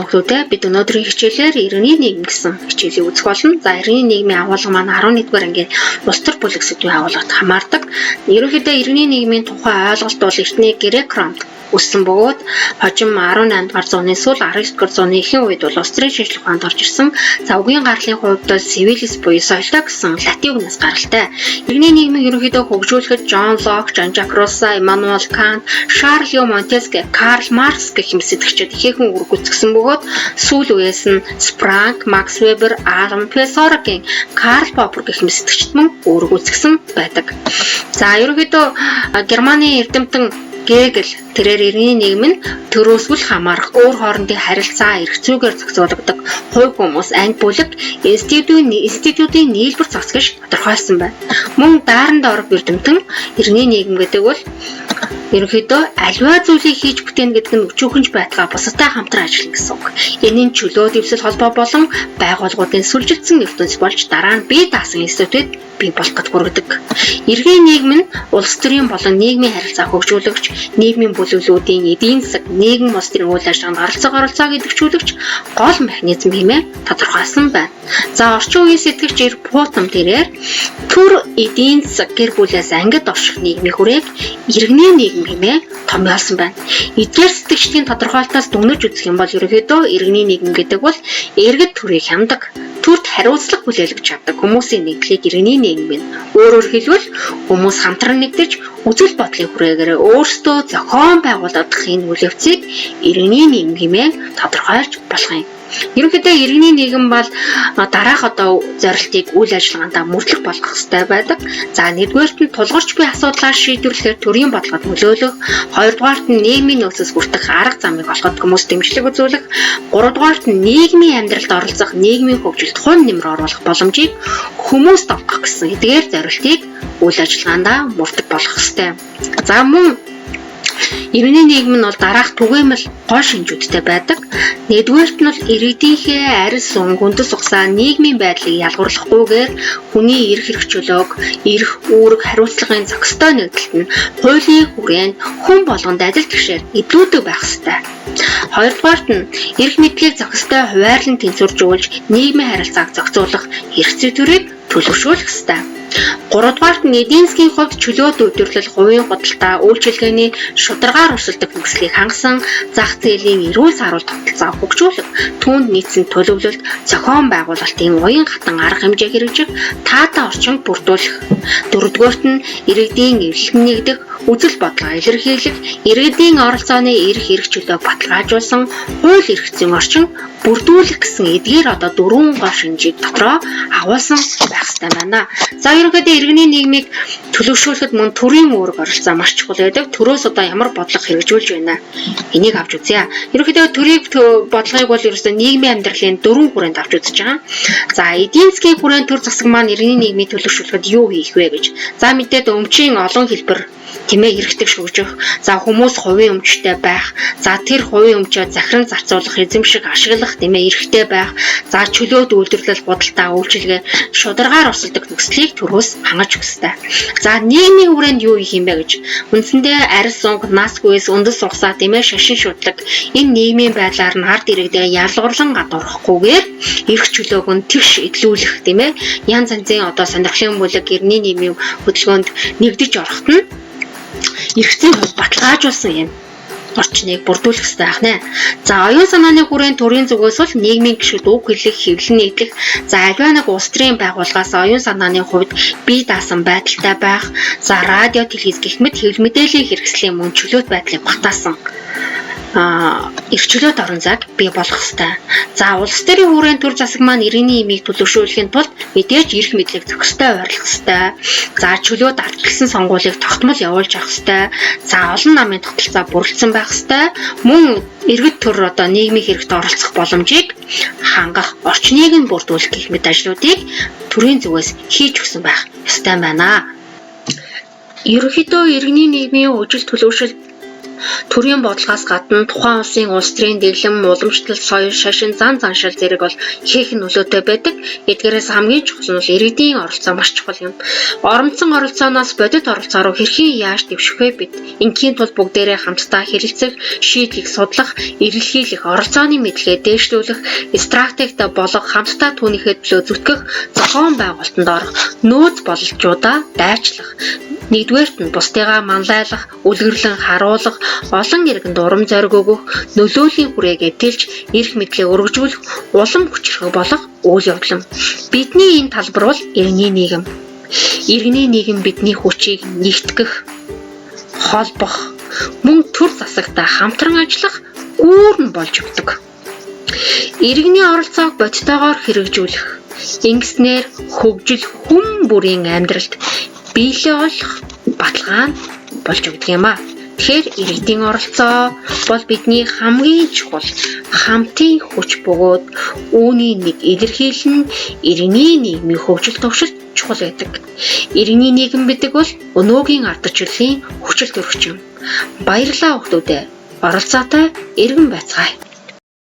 хүүхдүүдээ бид өнөөдрийн хичээлээр иргэний нийгэм гэсэн хичээлийг үзэх болно. За иргэний нийгмийн агуулга маань 11-р ангийн улс төр бүлэг сэдвийн агуулгад хамаардаг. Ерөнхийдөө иргэний нийгмийн тухай ойлголт бол эртний грек ромд үссэн бөгөөд хожим 18-р зууны сүүл 19-р зууны ихэнх үед бол улс төрийн шинжлэх ухаанд орж ирсэн. За үгийн гарлын хувьд бол civilis буюу соёлтой гэсэн латин үгнээс гаралтай. Иргэний нийгмийг ерөнхийдөө хөгжүүлэхэд John Locke, Jean-Jacques Rousseau, Immanuel Kant, Charles Montesquieu, Karl Marx гэх мэдсэгчид ихээхэн үргэлжлүүлсэн бөгөөд сүүл үеэс нь Frank, Max Weber, Adam Sorokin, Karl Popper гэх мэдсэгчид мөн үргэлжлүүлсэн байдаг. За ерөнхийдөө Германы эрдэмтэн Гегел тэрээр иргэний нийгэм нь төрөөсгөл хамаарах өөр хоорондын харилцаа эрх зүйгээр зохицуулагддаг хувь хүмүүс анги бүлэг институтын нийлбэр цогц гэж тодорхойлсон байна. Мөн Даррен Дорф эрдэмтэн иргэний нийгэм гэдэг бол ерөнхийдөө аливаа зүйлийг хийж бүтээн гэдэг нь өчүүхэнж байтугай бусадтай хамтран ажиллана гэсэн үг. Энэ нь чөлөө дэвсэл холбоо болон байгууллагуудын сүлжилтсэн ертөнц болж дараа нь бие даасан институтэд бий болох гэж хүргэдэг. Иргэний нийгэм нь улс төрийн болон нийгмийн харилцаа хөгжүүлэгч, нийгмийн бүлэглүүдийн эдийн засаг, нийгэм улс төрийн үйл ажиллагаанд оролцоог идэвхжүүлэгч гол механизм хэмээн тодорхойлсон байна. За орчин үеийн сэтгэгч Путнам тэрээр төр эдийн засаг гэр бүлээс ангид орших нийгмийн хүрээг иргэний нийгэм хэмээн томьёолсон байна. Эдгээр сэтгэгчдийн тодорхойлолтоос дүгнэж үзэх юм бол ерөнхийдөө иргэний нийгэм гэдэг бол иргэд төрийг хямдаг, төрд хариуцлага хүлээлгэж чаддаг хүмүүсийн нийтлэг иргэний нийгэм байна. Өөрөөр хэлбэл хүмүүс хамтран нэгдэж үзэл бодлын хүрээгээр өөрсдөө зохион байгуулагдах энэ үлэвцийг иргэний нийгэм хэмээн тодорхойлж болох юм. Ерөнхийдөө иргэний нийгэм бол дараах зорилтыг үйл ажиллагаанд мөрдлөх болгох ёстой байдаг. За нэгдүгээрт нь тулгарч буй асуудлаа шийдвэрлэхээр төрийн бодлогод нөлөөлөх, хоёрдугаарт нь нийгмийн нөөцөөс хүртэх арга замыг олоход хүмүүс дэмжлэг үзүүлэх, гуравдугаарт нь нийгмийн амьдралд оролцох, нийгмийн хөгжилд хувь нэмэр оруулах боломжийг хүмүүст олгох гэсэн эдгээр зорилтыг үйл ажиллагаанд мөрдөх болгох ёстой. За мөн иргэний нийгэм нь бол дараах түгээмэл гол шинжүүдтэй байдаг. Нэгдүгээрт нь иргэдийнхээ арьс ун хүндэс ухсаа нийгмийн байдлыг ялгуурлахгүйгээр хүний эрх чөлөөг, эрх үүрэг хариуцлагын зохистой нэгдэлт нь хуулийн хүрээнд хүн болгонд адил түвшээр эдлүүдэг байх ёстой. Хоёрдугаарт нь эрх мэдлийг зохистой хуваарлан тэнцвэржүүлж нийгмийн харилцааг зохицуулах эрх зүй төрийг төлөвшүүлэх ёстой. Гуравдугаарт нь эдийн засгийн хувьд чөлөөт үйлдвэрлэл, хувийн худалдаа, үйлчилгээний шударгаар өрсөлдөх нөхцөлийг хангасан, зах зээлийн эрүүл саруул тогтолцоог хөгжүүлэх, түүнд нийцсэн төлөвлөлт, зохион байгуулалтын уян хатан арга хэмжээ хэрэгжих, таатай орчинг бүрдүүлэх. Дөрөвдүгээрт нь иргэдийн эвлэлд нэгдэх, үзэл бодлоо илэрхийлэх, иргэдийн оролцооны эрх чөлөөг баталгаажуулсан хууль эрх зүйн орчин бүрдүүлэх гэсэн эдгээр дөрвөн гол шинжийг дотроо агуулсан байх ёстой байна. За ерөнхийдөө иргэний нийгмийг төлөвшүүлэхэд мөн төрийн үүрэг оролцоо маш чухал байдаг. Төрөөс ямар бодлого хэрэгжүүлж байна. Энийг авч үзье. Ерөнхийдөө төрийн бодлогыг бол ерөөсөө нийгмийн амьдралын дөрвөн хүрээнд авч үзэж байгаа. За эдийн засгийн хүрээнд төр засаг маань иргэний нийгмийг төлөвшүүлэхэд юу хийх вэ гэж. За мэдээд өмчийн олон хэлбэр хэрэгтэй шүүжих, за хүмүүс хувийн өмчтэй байх, за тэр хувийн өмчөө захиран зарцуулах, эзэмших, ашиглах эрхтэй байх, за чөлөөт үйлдвэрлэл, худалдаа, үйлчилгээ, шударгаар орсолдог нөхцөлийг төрөөс хангаж өгөх ёстой. За нийгмийн хүрээнд юу хийх юм бэ гэж. Үндсэндээ арьс унг, нас гүйс, үндэс ухсаа, шашин шудлаг энэ нийгмийн байдлаар нь ард иргэдээ ялгуурлан гадуурхахгүйгээр эрх чөлөөг нь тэгш эдлүүлэх, янз янзын сонирхлын бүлэг иргэний нийгмийн хөдөлгөөнд нэгдэж орохт нь эрх зүйн хувьд баталгаажуулсан юм орчныг бүрдүүлэх ёстой байна. За оюун санааны хүрээнд төрийн зүгээс бол нийгмийн гишүүд үг хэлэх, хэвлэл нийтлэх, за аливаа нэг улс төрийн байгууллагаас оюун санааны хувьд бие даасан байдалтай байх, за радио, телевиз гэх мэт хэвлэл мэдээллийн хэрэгслийн мөн чөлөөт байдлыг багтаасан эрх чөлөөт орон зайг бий болгох ёстой. За улс төрийн хүрээнд төр засаг маань иргэний нийгмийг төлөвшүүлэхийн тулд мэдээж эрх мэдлийг зохистой ойрлох ёстой. За чөлөөт ардчилсан сонгуулийг тогтмол явуулж явах ёстой. За олон намын тогтолцоо бүрэлдсэн байх ёстой. Мөн иргэд төр нийгмийн хэрэгт оролцох боломжийг хангах, орчныг нь бүрдүүлэх гэх мэт ажлуудыг төрийн зүгээс хийж өгсөн байх ёстой байна. Ерөнхийдөө иргэний нийгмийн хөгжил төлөвшил Төрийн бодлогоос гадна тухайн улсын улс төрийн дэглэм, уламжлал, соёл, шашин, зан заншил зэрэг бол ихээхэн нөлөөтэй байдаг. Эдгээрээс хамгийн чухал нь бол иргэдийн оролцоо маш чухал юм. Оромцсон оролцооноос бодит оролцоо руу хэрхэн яаж дэвших вэ бид? Ингийн тулд бүгдээрээ хамтдаа хэлэлцэх, шийдлийг судлах, эрэлхийлэх, оролцооны мэдлэгээ дээшлүүлэх, стратегт болгох, хамтдаа түүнийхээ төлөө зүтгэх, зохион байгуулалтанд орох, нөөц бололцоодаа дайчлах. Нэгдүгээрт нь бусдыгаа манлайлах, үлгэрлэн харуулах, олон иргэнд урам зориг өгөх, нөлөөлийн хүрээгээ тэлж, эрх мэдлээ өргөжүүлэх, улам хүчрэх болох үйл явдал юм. Бидний энэ талбар бол иргэний нийгэм. Иргэний нийгэм бидний хүчийг нэгтгэх, холбох, мөн төр засагтай хамтран ажиллах гүүрэн болж өгдөг. Иргэний оролцоог бодитойгоор хэрэгжүүлэх, ингэснээр хөгжил хүн бүрийн амьдралд биелээ олох баталгаа нь болж өгдөг юм а. Тэгэхээр иргэдийн оролцоо бол бидний хамгийн чухал хамтын хүч бөгөөд үүний нэг илэрхийлэл нь иргэний нийгмийн хөгжил төвшөлт чухал байдаг. Иргэний нийгэм гэдэг бол өнөөгийн ардчлалын хүчил төрөгч юм. Баярлалаа хүүхдүүдээ. Оролцоотой иргэн байцгаая.